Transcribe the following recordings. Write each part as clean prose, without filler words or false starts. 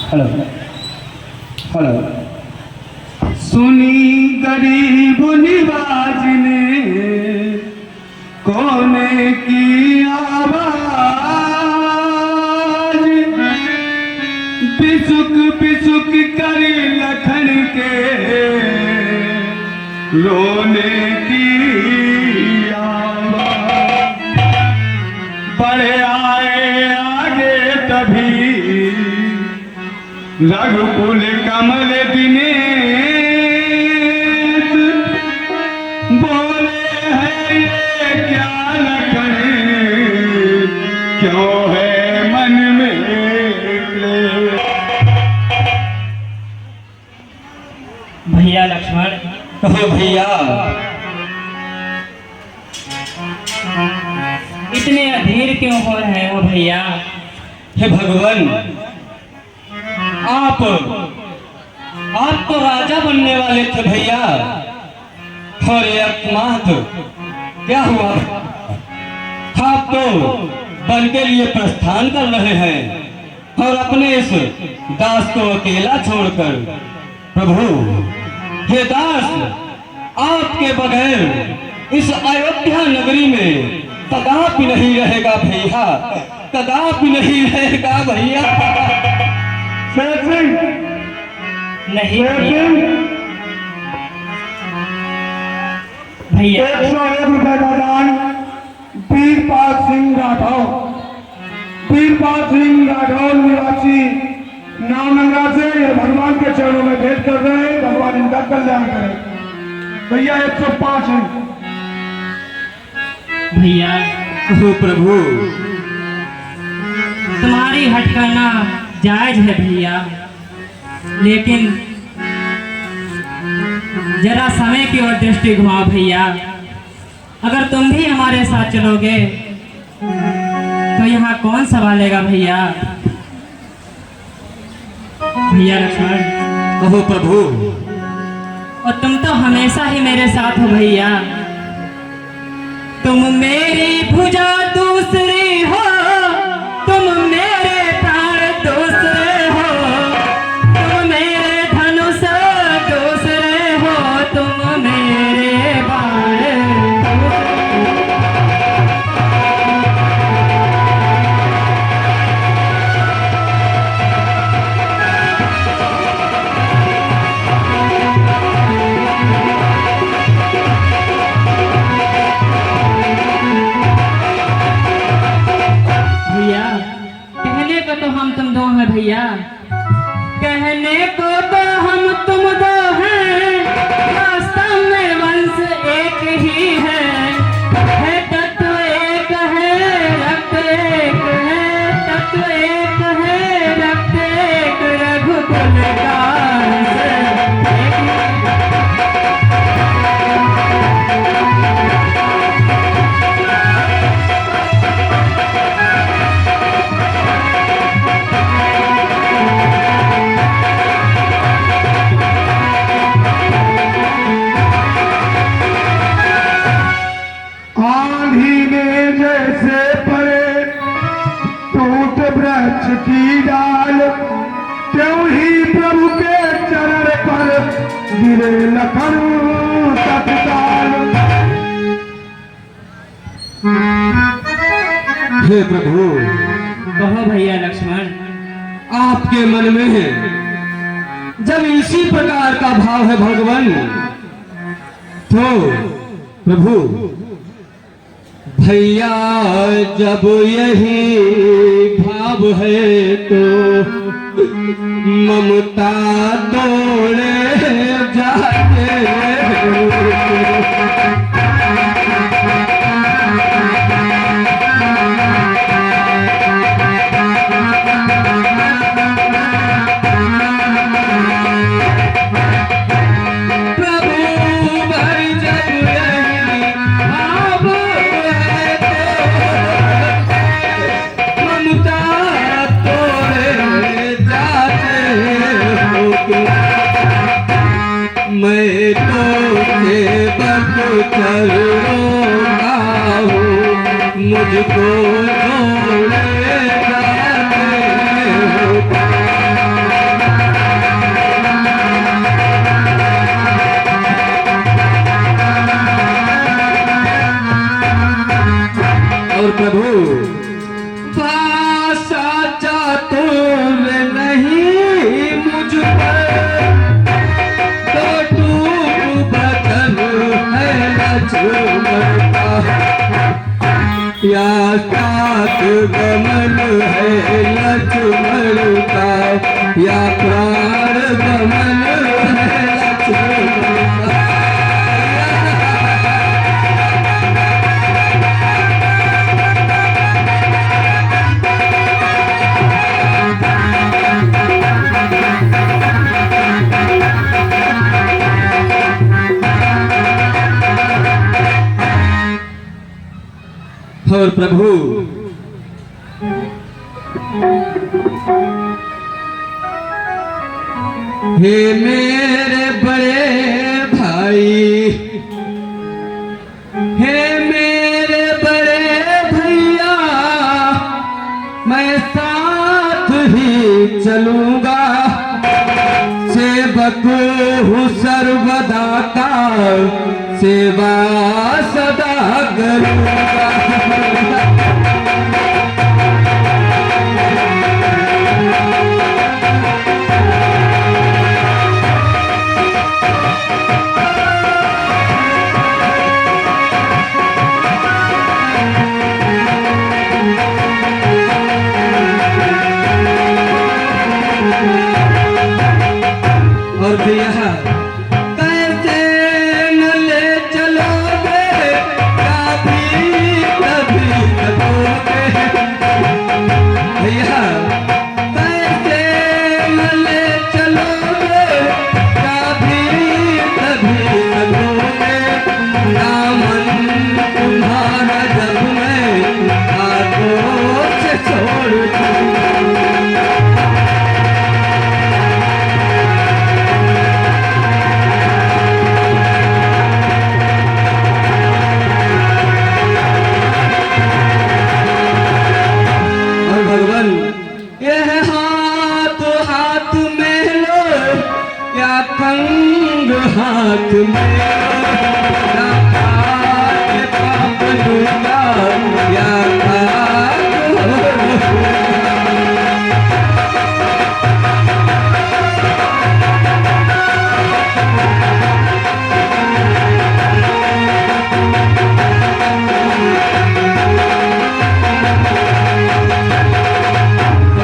Hello hello. सुनी गरीब निवाज ने कोने की आवाज, पिसुक पिसुक कर लखन के रोने की आवाज। बड़े आए आगे तभी रघुकुल कमल दिनेश, बोले हैं ये क्या लखन, क्यों है मन में क्लेश। भैया लक्ष्मण। कहो भैया। इतने अधीर क्यों हो रहे हो भैया? हे भगवान, आप तो राजा बनने वाले थे भैया, और ये अकस्मात क्या हुआ? आप तो वन के लिए प्रस्थान कर रहे हैं और अपने इस दास को अकेला छोड़कर। प्रभु, ये दास आपके बगैर इस अयोध्या नगरी में कदापि नहीं रहेगा भैया, कदापि नहीं रहेगा भैया। नहीं भैया। 101 रुपए का दान वीरपाल सिंह राठौर, वीरपाल सिंह राठौर निवासी नामनगा से ये भगवान के चरणों में भेंट कर रहे हैं। भगवान इनका कल्याण करें। भैया 105 है। भैया प्रभु, तुम्हारी हट करना जायज है भैया, लेकिन जरा समय की ओर दृष्टि घुमाओ भैया। अगर तुम भी हमारे साथ चलोगे तो यहाँ कौन संभालेगा भैया? भैया लक्ष्मण। कहो प्रभु। और तुम तो हमेशा ही मेरे साथ हो भैया। तुम मेरी भुजा दूसरी हो, तुम मेरे प्राण दूसरे हो, तुम मेरे धनुष दूसरे हो, तुम मेरे बाण भैया। कहने को तो हम तुम दो हैं भैया, कहने को तो हम तुम दो हैं, वास्तव में वंश एक ही है तत्व एक है, रक्त एक है, तत्व एक है, रक्त एक, रघुकुल का अंश एक है। आंधी में जैसे पड़े टूट वृक्ष की डाल, त्यों ही प्रभु के चरण पर गिरे लखन तत्काल। हे प्रभु। कहो भैया लक्ष्मण। आपके मन में है जब इसी प्रकार का भाव है भगवान, तो प्रभु भैया जब यही भाव है तो ममता तोड़े जाते मैं तो चल रहा हूँ, मुझको छोड़ेगा भाषा चातुर नहीं मुझ पर, तो टूट बदन है लक्ष्मण का, या सात गमन है लक्ष्मण का, या प्राण गमन है लक्ष्मण का। और प्रभु हे मेरे बड़े भाई, हे मेरे बड़े भैया, मैं साथ ही चलूंगा, सेवक हूँ सर्वदा का, सेवा सदा करूंगा। और भैया कैसे न ले चलोगे, कभी कभी कहोगे, भैया कैसे न ले चलोगे, कभी कभी कहोगे, दामन तुम्हारा जब मैं हाथों से छोड़ दूं। यह हाथ हाथ में लो, या कंग हाथ में लो, या हाथ पाप लूंगा, या हाथ हो।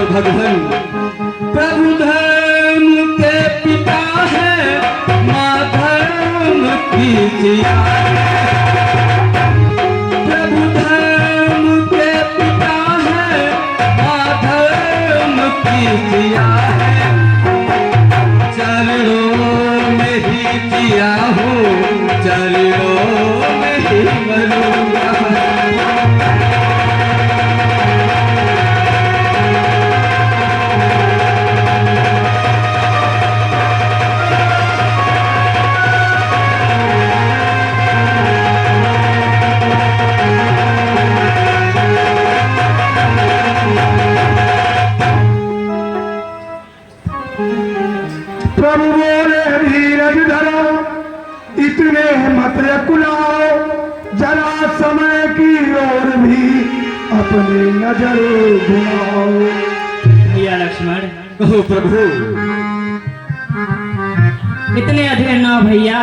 भगवान प्रभु धर्म के पिता है, माँ धर्म की जिया है। प्रभु धर्म के पिता है, माँ धर्म की जिया है। चरणों में ही जिया हूँ, चरणों में ही मरूंगा। प्रभु बोले धीरज धरो, इतने मत कुलाओ, जरा समय की ओर भी अपनी नजर घुमाओ। भैया लक्ष्मण, कहो प्रभु। इतने अधीर ना भैया,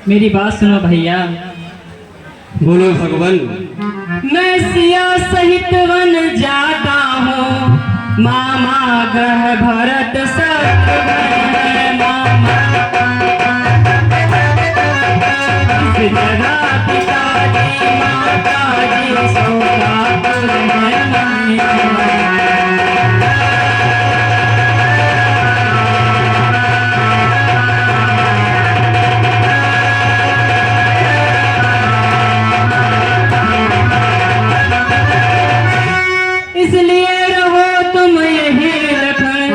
मेरी बात सुनो भैया। बोलो भगवान। मैं सिया सहित वन जाता हूँ, मामा ग्रह भरत शत्रुघ्न, मामा इस जगह पिताजी माताजी सौदापुर में। इसलिए रहो तुम यही लखन,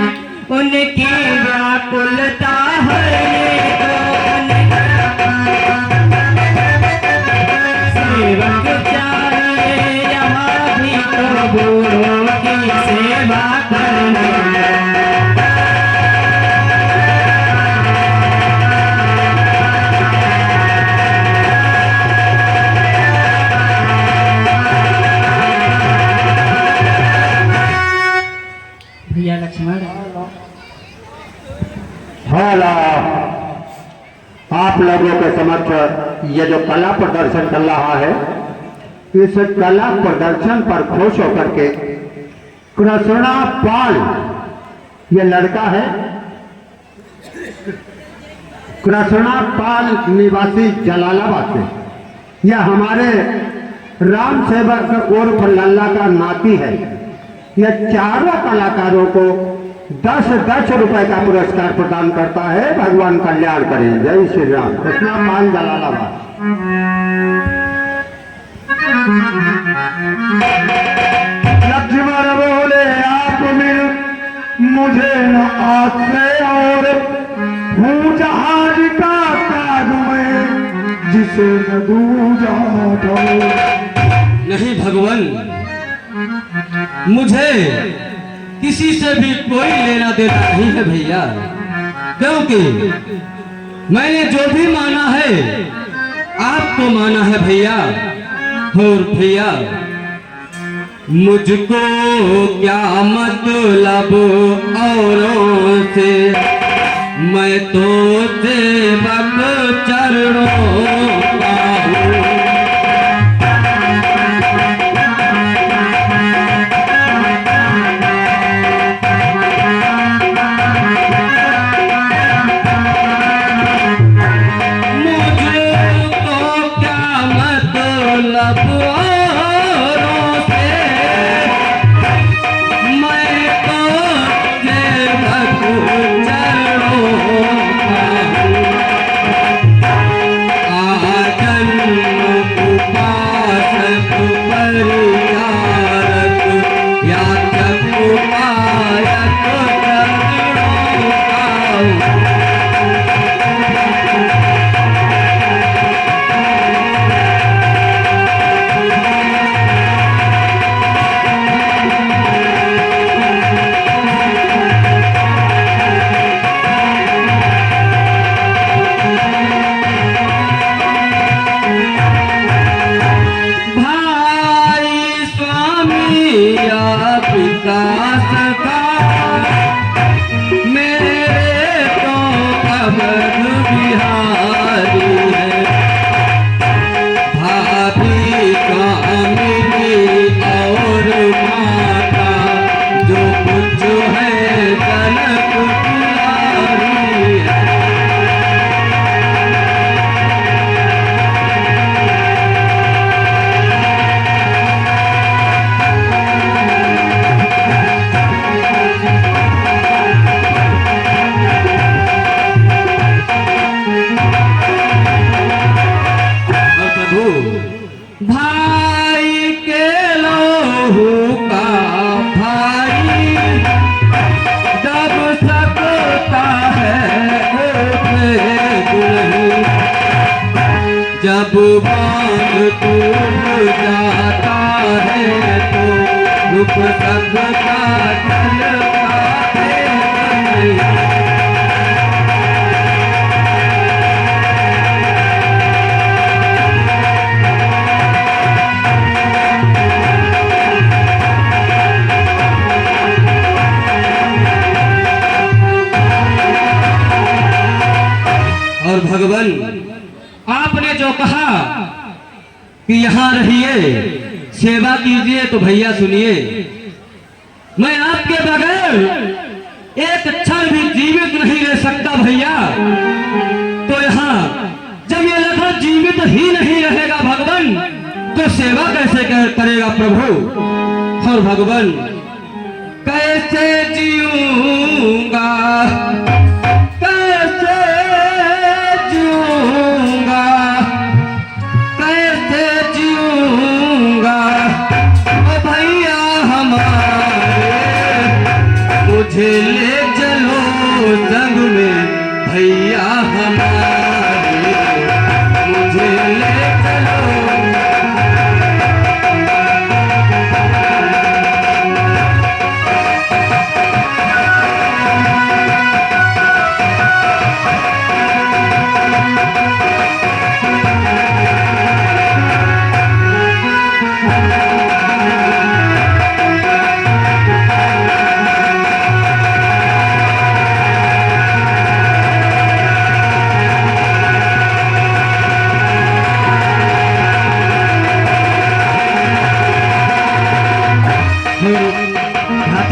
उनकी व्याकुलता हरने दो। के समक्ष ये जो कला प्रदर्शन कर रहा है, इस कला प्रदर्शन पर खुश होकर के कृष्णा पाल, ये लड़का है, कृष्णा पाल निवासी जलालाबाद से, यह हमारे राम सेवक उर्फ लल्ला का नाती है। यह चारों कलाकारों को 10-10 रुपए का पुरस्कार प्रदान करता है। भगवान कल्याण करें। जय श्री राम। कृष्णा पाल जलालाबाद। लक्ष्मण बोले आप मिल मुझे न आश्रय और हूँ जहाज का ताज में जिसे न दूजा दो। नहीं भगवान, मुझे किसी से भी कोई लेना देना नहीं है भैया, क्योंकि मैंने जो भी माना है आपको माना है भैया। और भैया मुझको क्या मतलब औरों से, मैं तो सेवक चरणों का हूँ। भाई के लोहू का भाई जब सकता है दुल्हन, जब बांध टूट जाता है तो रुक सकता चलता है। और भगवान आपने जो कहा कि यहाँ रहिए सेवा कीजिए, तो भैया सुनिए, मैं आपके बगैर एक क्षण भी जीवित नहीं रह सकता भैया। तो यहाँ जब ये लड़का जीवित ही नहीं रहेगा भगवान, तो सेवा कैसे करेगा प्रभु। और भगवान कैसे जीऊंगा, मुझे ले चलो संग में भैया हमारे, मुझे ले चलो।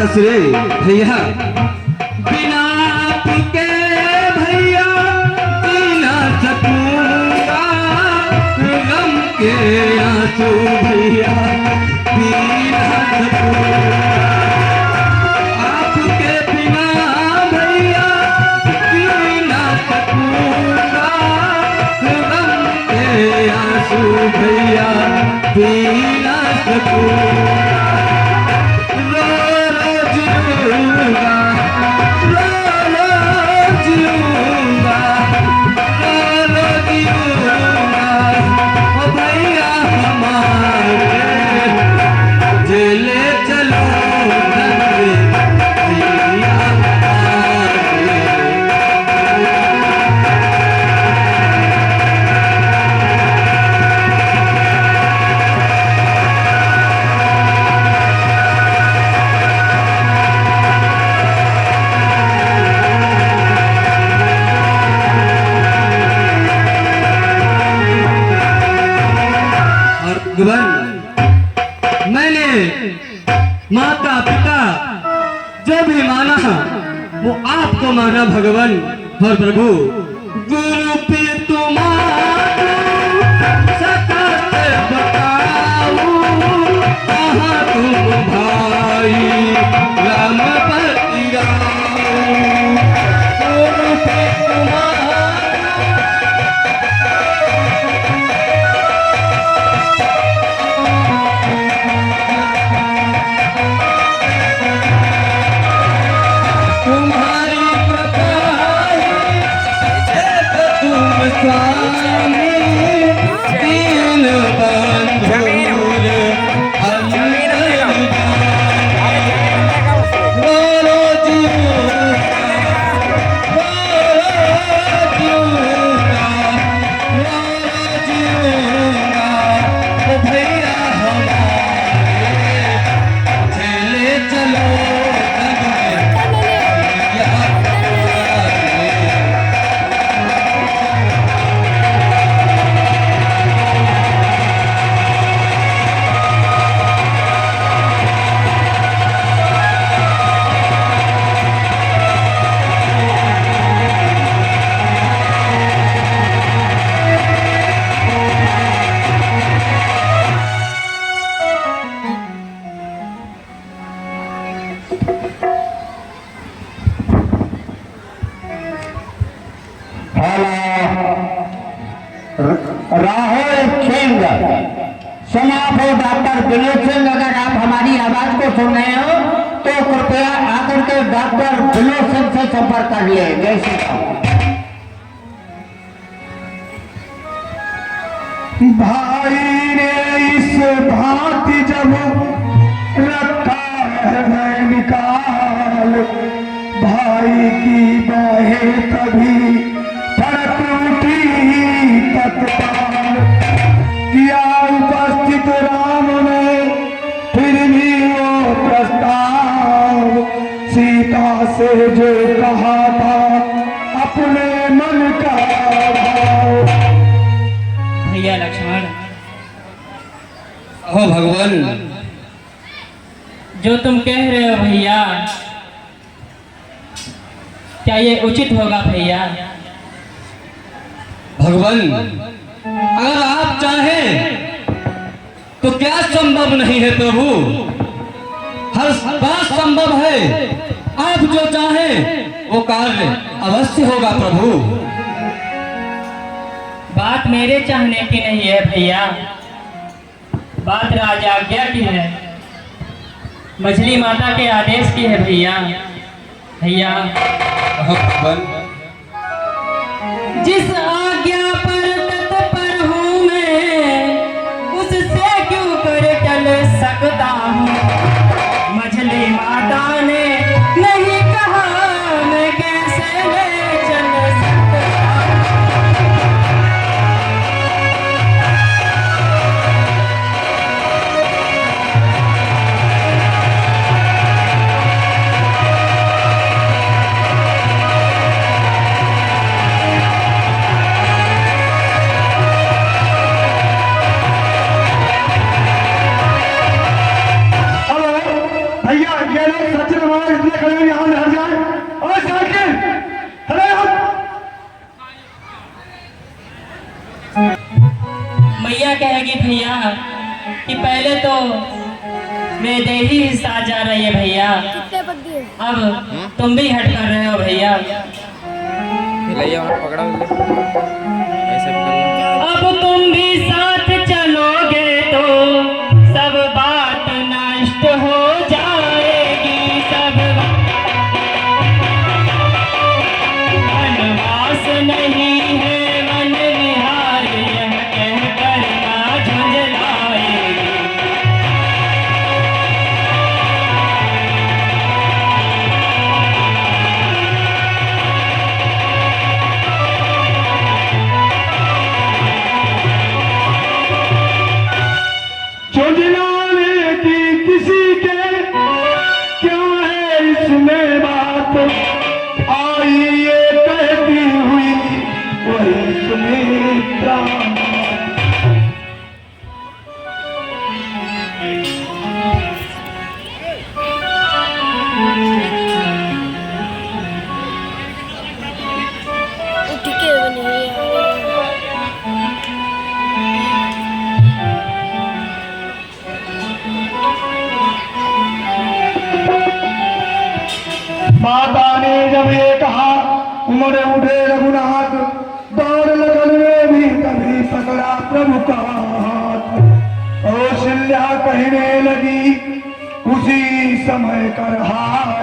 कहता रे भैया, बिना आपके भैया जी ना सकूंगा, गम के आंसू भैया पी ना सकूंगा, आपके बिना भैया जी ना सकूंगा, गम के आंसू भैया पी ना सकूंगा, रो रो जीऊंगा, रो रो जीऊंगा, रो रो जीऊंगा, ओ भैया हमारे जेले चलो भैया हमारे। और भगवान, मैंने माता पिता जो भी माना वो आपको माना भगवान और प्रभु। गुरु पे तुम्हारा सका से बताऊं, कहाँ तुम भाई रामपति राम, गुरु पे तुम्हारा तुम्हारी कृपा है तो तुम स्वामी, दीन बंधु बोलो जीऊंगा, बोलो जीऊंगा, बोलो जीऊंगा, ओ भैया हमारे चले चलो राहुल सिंह, समाप्त हो डॉक्टर विनोद सिंह। अगर आप हमारी आवाज को सुन रहे हो तो कृपया आकर के डॉक्टर विनोद सिंह से संपर्क कर लिए। जय श्री राम। भाई ने इस भांति जब रखा है निकाल, भाई की बाहें तभी फड़क उठी तत्काल, किया उपस्थित राम ने फिर भी वो प्रस्ताव, सीता से जो कहा था अपने मन का भाव। भैया लक्ष्मण, हो भगवान, जो तुम कह रहे हो भैया, क्या ये उचित होगा भैया? भगवान अगर आप चाहें तो क्या संभव नहीं है प्रभु, हर बात संभव है। आप जो चाहें वो कार्य अवश्य होगा प्रभु। बात मेरे चाहने की नहीं है भैया, बात राजा आज्ञा की है, मछली माता के आदेश की है भैया। भैया भगवान, जिस आज्ञा पर तत्पर हूँ मैं, उससे क्यों कर चल सकता हूँ। मछली माता ने नहीं कहा, मैं कैसे ले चल सकता हूँ। कि पहले तो मेरे देही ही साथ जा रही है भैया, अब तुम भी हट कर रहे हो भैया। अब तुम भी साथ चलोगे तो सब बात नष्ट हो जाएगी, सब वनवास नहीं है वन विहार, यह कह कर ना झुंझलाएगी। झुंझलाने की किसी के क्या है इसमें बात, आई ये कहती हुई वही सुमित्रा। माता ने जब ये कहा उमड़े उठे रघुनाथ, दौड़ लगन में भी तभी पकड़ा प्रभु का हाथ। कौशल्या कहने लगी उसी समय कर हाय,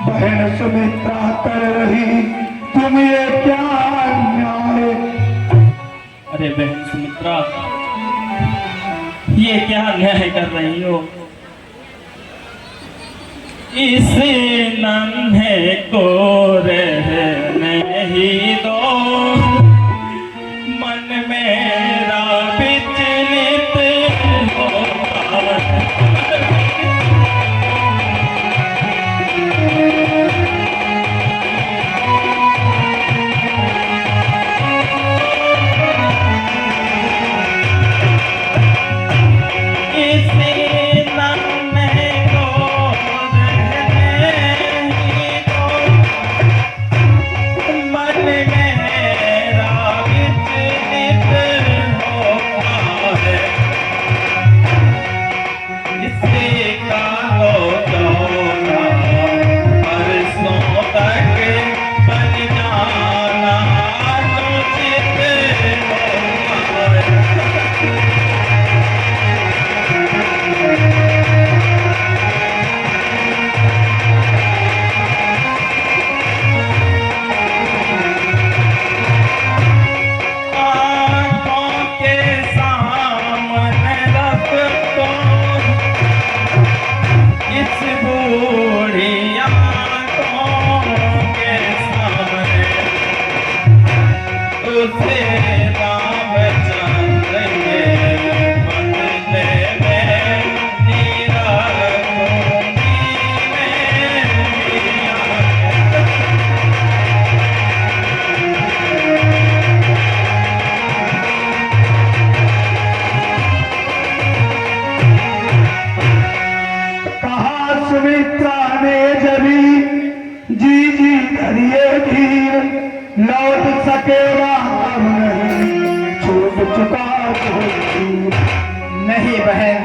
बहन सुमित्रा कर रही तुम ये क्या अन्याय। अरे बहन सुमित्रा, ये क्या अन्याय कर रही हो? इस नन्हे को रहने ही दो, मन मेरा विचलित होता है। सुमित्रा ने जभी जी जी धरिए धीर, लौट सकेगा अब नहीं छूट चुका तो। नहीं बहन,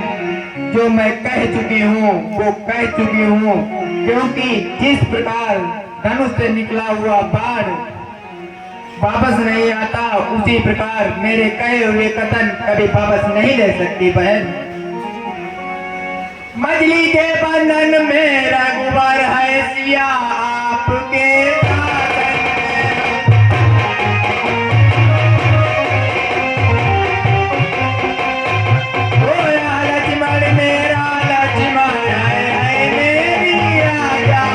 जो मैं कह चुकी हूँ वो कह चुकी हूँ, क्योंकि जिस प्रकार धनुष से निकला हुआ बाण वापस नहीं आता, उसी प्रकार मेरे कहे हुए कथन कभी वापस नहीं ले सकती बहन। मजली के बंधन में रघुवर है सिया आपके साजन में। ओया लक्ष्मण मेरा लक्ष्मण है मेरी राजा।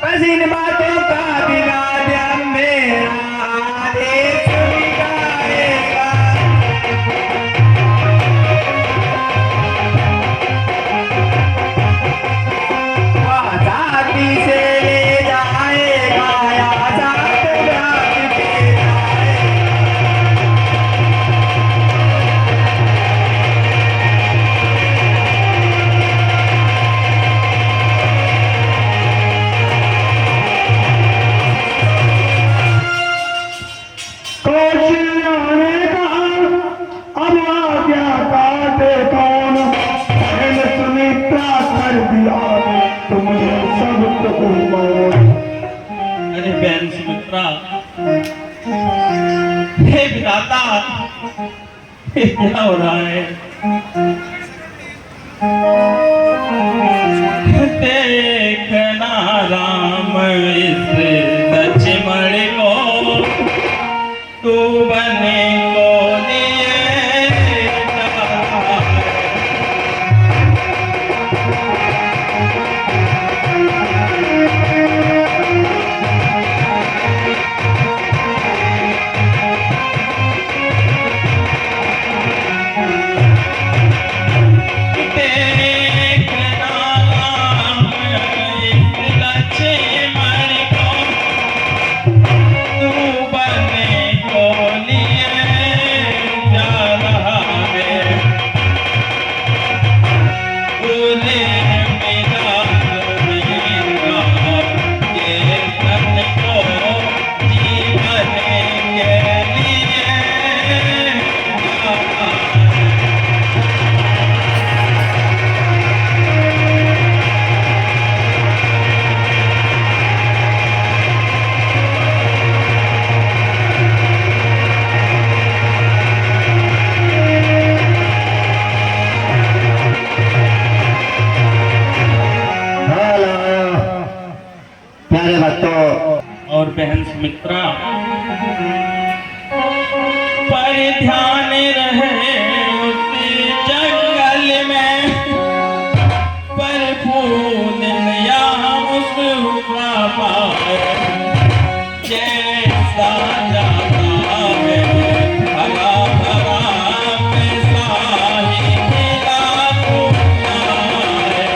बस इन बातों का भी क्या कर दिया तुमने सब को। अरे बहन सुमित्रा, हे विधाता, ये क्या हो रहा है? देखना राम इस लक्ष्मण को, तू बने को लिए जा। प्यारे भक्तों और बहन सुमित्रा, पर ध्यान रहे उस जंगल में, पर फूल या उस हुआ पार, जैसा जाता है हरा भरा वैसा ही खिला फूला है।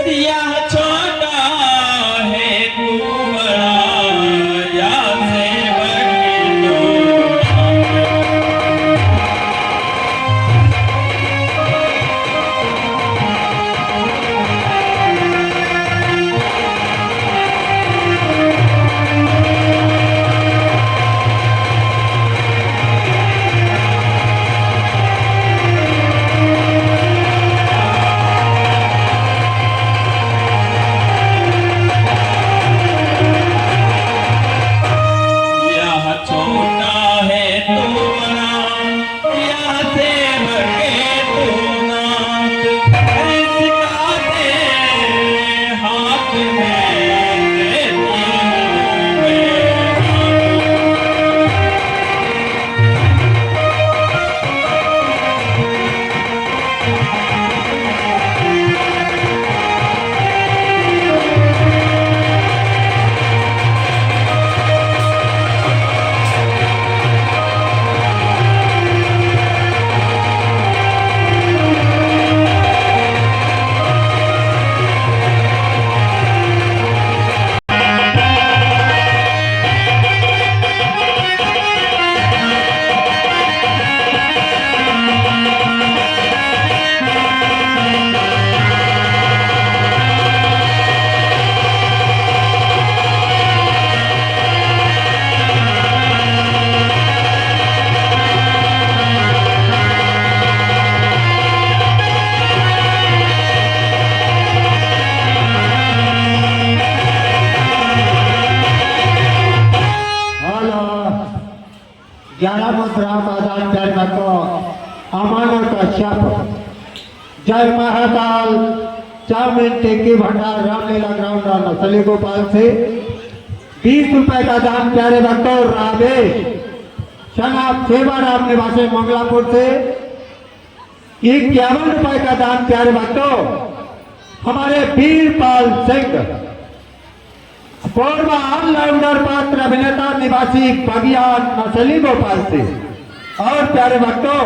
यह छोटा है तू बड़ा, या सेवक तू। यह छोटा है तू बड़ा, यह सेवक तू नाथ। इसका दे हाथ में देती हूँ मैं हाथ। हेलो 11 मुद्रा मैदान प्यारे भक्तों, अमानत कश्यप, जय महाकाल, चाउमीन टिक्की भंडार रामलीला ग्राउंड नसली गोपाल से 20 रुपए का दान प्यारे भक्तों। राजेश शनाब सेवाराम निवासी मंगलापुर से 51 रुपए का दान प्यारे भक्तों। हमारे वीरपाल सिंह पूर्व ऑलराउंडर पात्र अभिनेता निवासी बगियान नसली गोपाल से। और प्यारे भक्तों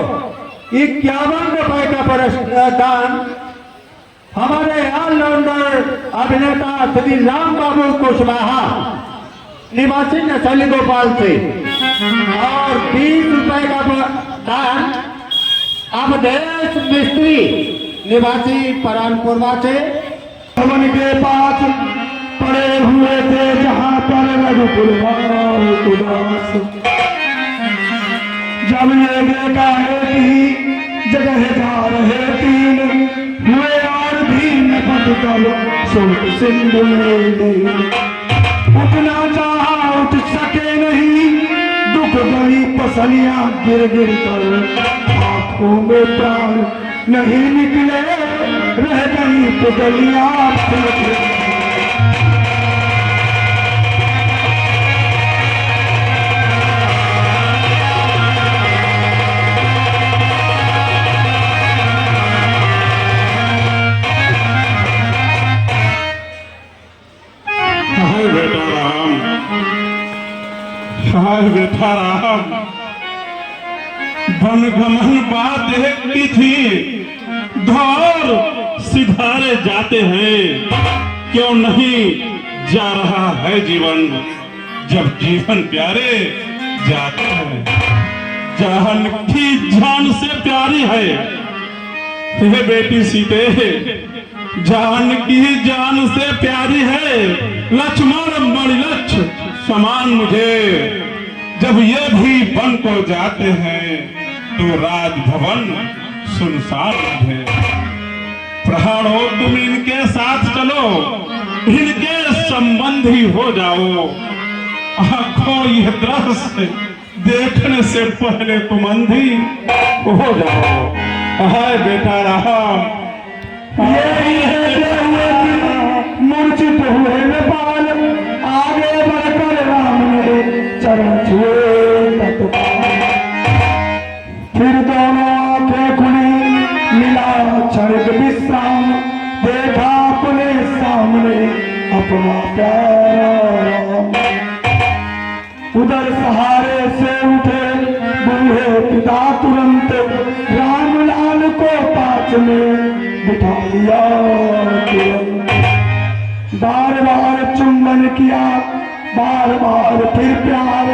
51 रुपए का पुरस्कार दान हमारे ऑलराउंडर अभिनेता श्री राम बाबू कुशवाहा निवासी नसली गोपाल से। और 20 रुपए का दान अब देश मिस्त्री निवासी परानपुरवा से भवन के पास पड़े हुए थे जहां पर रघुकुल उदास। जब ये देखा एक ही जगह जा रहे तीन हुए और भी नपट कर सुख सिंधु में उठना चाहा उठ सके नहीं दुख गई पसलियां गिर गिर कर आंखों में प्राण नहीं निकले रह गई पुतलियां हाय बेटा राम, वनगमन बात देखती थी धौर सिधारे जाते हैं, क्यों नहीं जा रहा है जीवन, जब जीवन प्यारे जाते हैं। जान की जान से प्यारी है हे बेटी सीते, जान की जान से प्यारी है लक्ष्मण मणिलक्ष समान मुझे। जब ये भी वन को जाते हैं तो राजभवन सुनसान है। प्राणो तुम इनके साथ चलो, इनके संबंधी हो जाओ। आंखों यह दृश्य देखने से पहले तुम अंधी हो जाओ। हाय बेटा राम, यही है मूर्छित हुए नेपाल आगे बढ़कर राम ने चरण छुए तत्काल। फिर दोनों आंखें खुली मिला क्षणिक विश्राम, देखा अपने सामने अपना प्यारा राम। उधर सहारे से उठे बूढ़े पिता तुरंत रामलाल को पास में बिठा लिया तुरंत। बार बार चुंबन किया, बार बार फिर प्यार,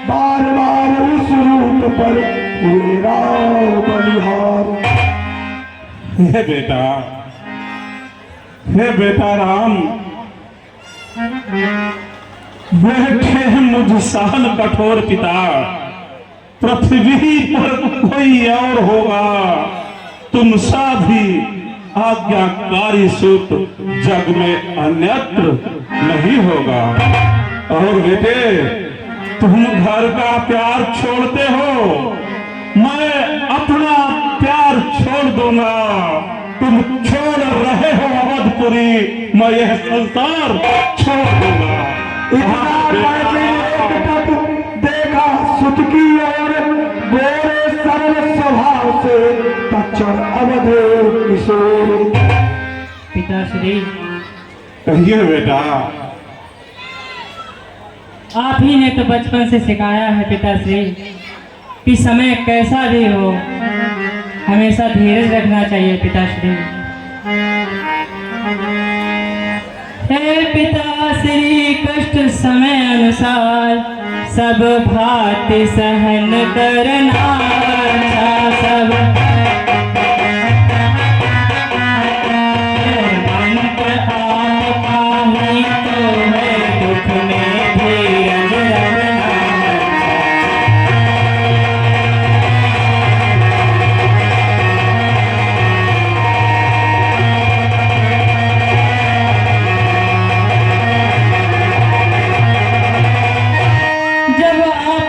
बार बार उस रूप पर हुए राम बलिहार। हे बेटा राम, बैठे मुझ सहन कठोर पिता, पृथ्वी पर कोई और होगा तुम सा भी आज्ञाकारी सूत जग में अन्यत्र नहीं होगा। और बेटे तुम घर का प्यार छोड़ते हो, मैं अपना प्यार छोड़ दूंगा। तुम छोड़ रहे हो अवधपुरी, मैं यह संसार छोड़ दूंगा। देखा सुत की ओर गोरे सरल स्वभाव से तक्षण अवधे किशोर। पिताश्री, कहिए बेटा। आप ही ने तो बचपन से सिखाया है पिताश्री कि समय कैसा भी हो हमेशा धीरज रखना चाहिए पिताश्री। हे पिताश्री, कष्ट समय अनुसार सब भांति सहन करना अच्छा। सब मंत्र आपका ही तो है, दुख में धीरज रखना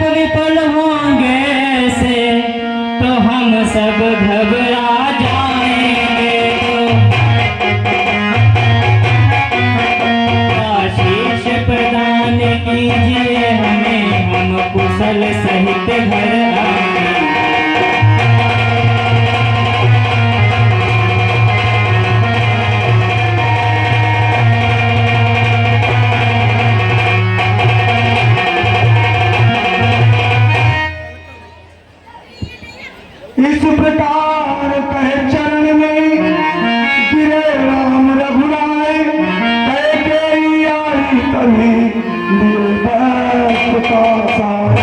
विफल होंगे से तो हम सब घबरा जाएंगे। आशीष प्रदान कीजिए हमें, हम कुशल सहित घर आएंगे। इस प्रकार कहे चरण में गिरे राम रघुराय, कैकेयी आई तभी लिए बैठ का साय।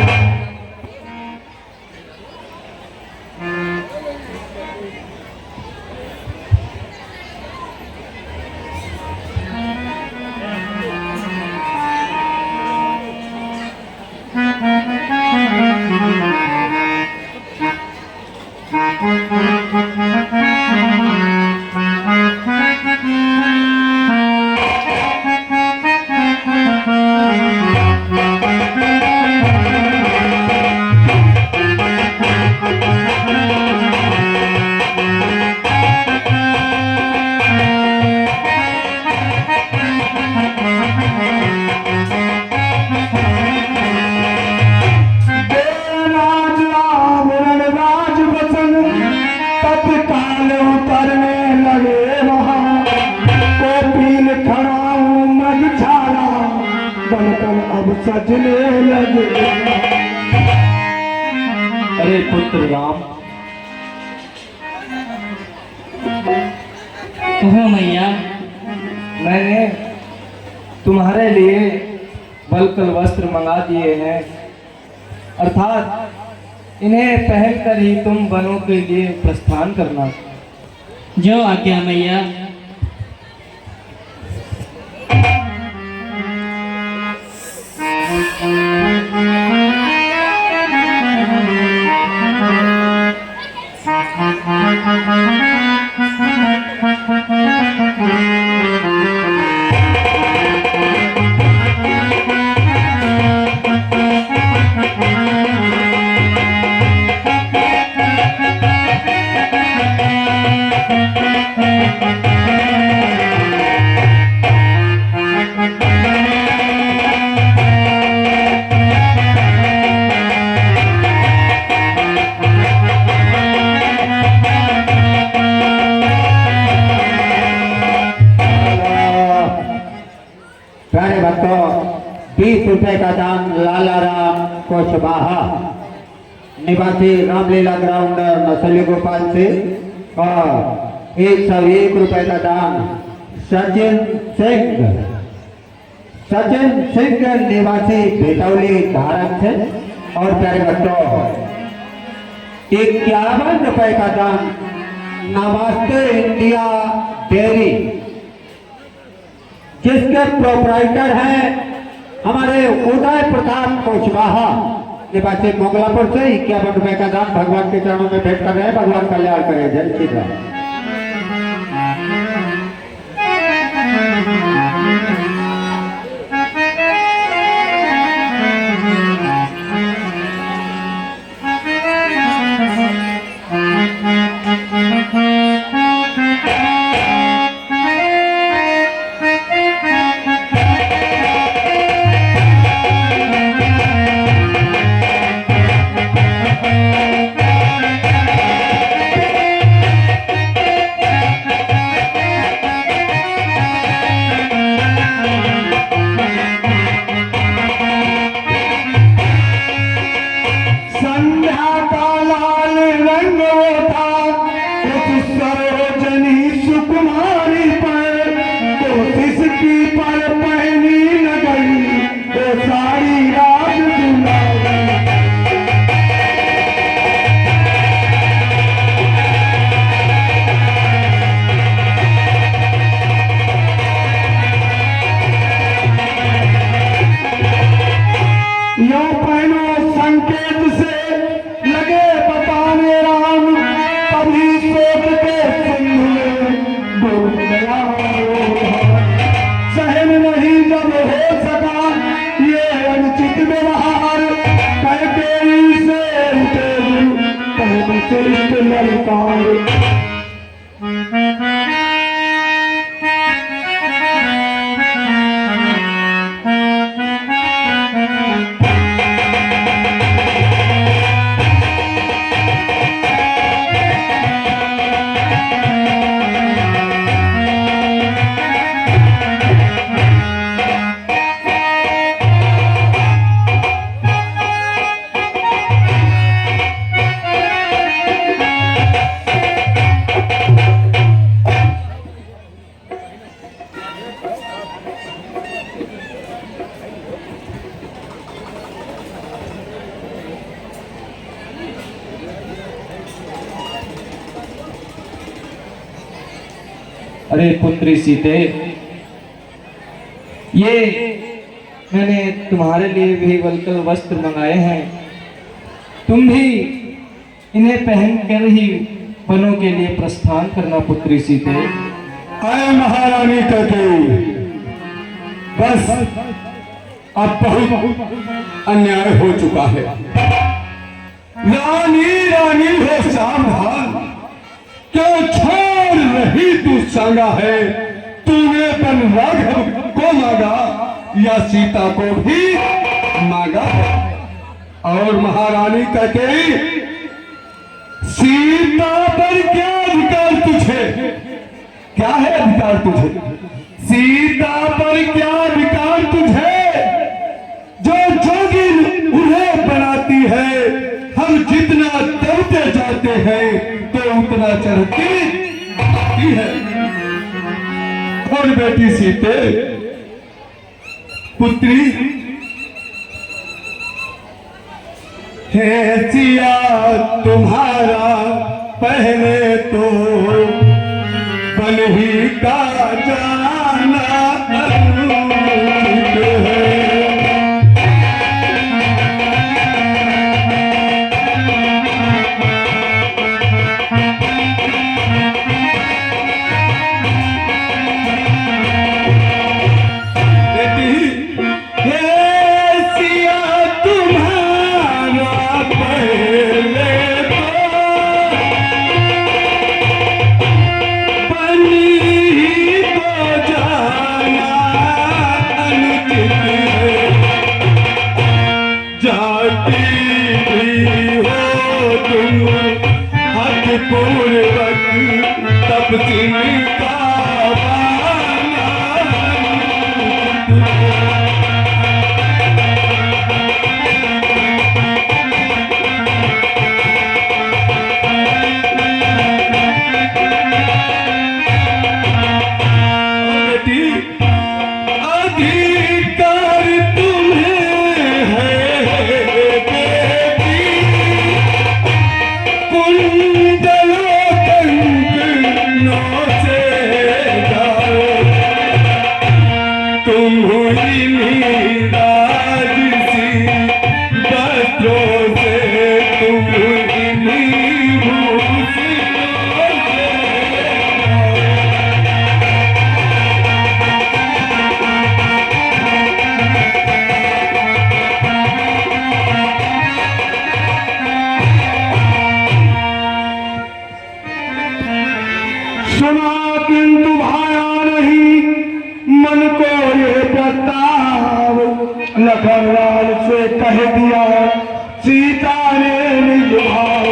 तत्काल उतरने लगे वहाँ कोपीन खड़ा हूँ मग छाड़ा बनकर अब सजने लगे। अरे पुत्र राम, कहो मैया। मैंने तुम्हारे लिए बलकल वस्त्र मंगा दिए हैं, अर्थात इन्हें पहनकर ही तुम वनों के लिए प्रस्थान करना। जो आज्ञा मैया। प्यारे भक्तों, 20 रुपए का दान लालाराम कुशवाहा निवासी रामलीला ग्राउंड नसली गोपाल से, और 101 रुपए का दान सचिन सिंह निवासी भेटौली धारक से। और प्यारे भक्तों, 51 रुपए का दान नमस्ते इंडिया डेयरी, जिसके प्रोपराइटर हैं हमारे उदय प्रताप कुशवाहा निवासी मोगलापुर से, 51 रुपए का दान भगवान के चरणों में भेंट कर रहे हैं। भगवान कल्याण करे। जय श्री राम। अरे पुत्री सीते, ये मैंने तुम्हारे लिए भी वलकल वस्त्र मंगाए हैं। तुम भी इन्हें पहनकर ही वनों के लिए प्रस्थान करना पुत्री सीते। अय महारानी कके, बस अब बहुत अन्याय हो चुका है। रानी रानी हो सावधान, क्यों छोड़ रही तू सांगा है? तूने बन राघव को मांगा या सीता को भी मांगा है? और महारानी कके, सीता पर क्या अधिकार तुझे? क्या है अधिकार तुझे? सीता पर क्या अधिकार तुझे? जो जोगिन उन्हें बनाती है, हम जितना दबते जाते हैं तो उतना चढ़ती आती है। और बेटी सीते, पुत्री, है सिया तुम्हारा पहले तो बन ही का जाना अनुचित है। सुना किंतु भाया नहीं मन को ये प्रस्ताव। लखनलाल से कह दिया सीता ने निज भाव।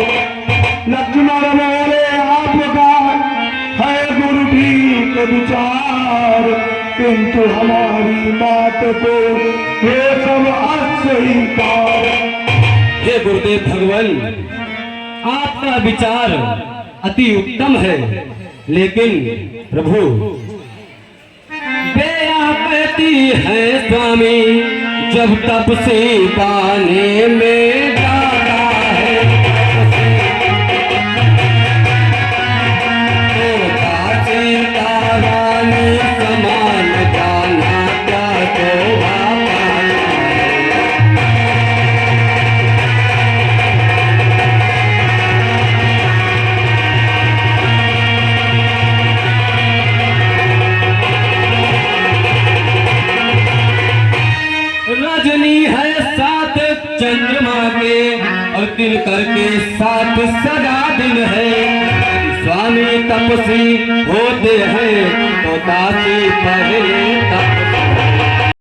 लक्ष्मण बोले आपका है गुरुदीप विचार, किंतु हमारी बात को ये सब अस्वीकार। हे गुरुदेव भगवान, आपका विचार अति उत्तम है, लेकिन प्रभु बेआपती है स्वामी, जब तब से पाने में जाता है। सीता रानी समान जाना क्या शोभा चंद्रमा के और दिन करके साथ सदा दिन है। स्वामी तपसी होते हैं तो दासी पहले तप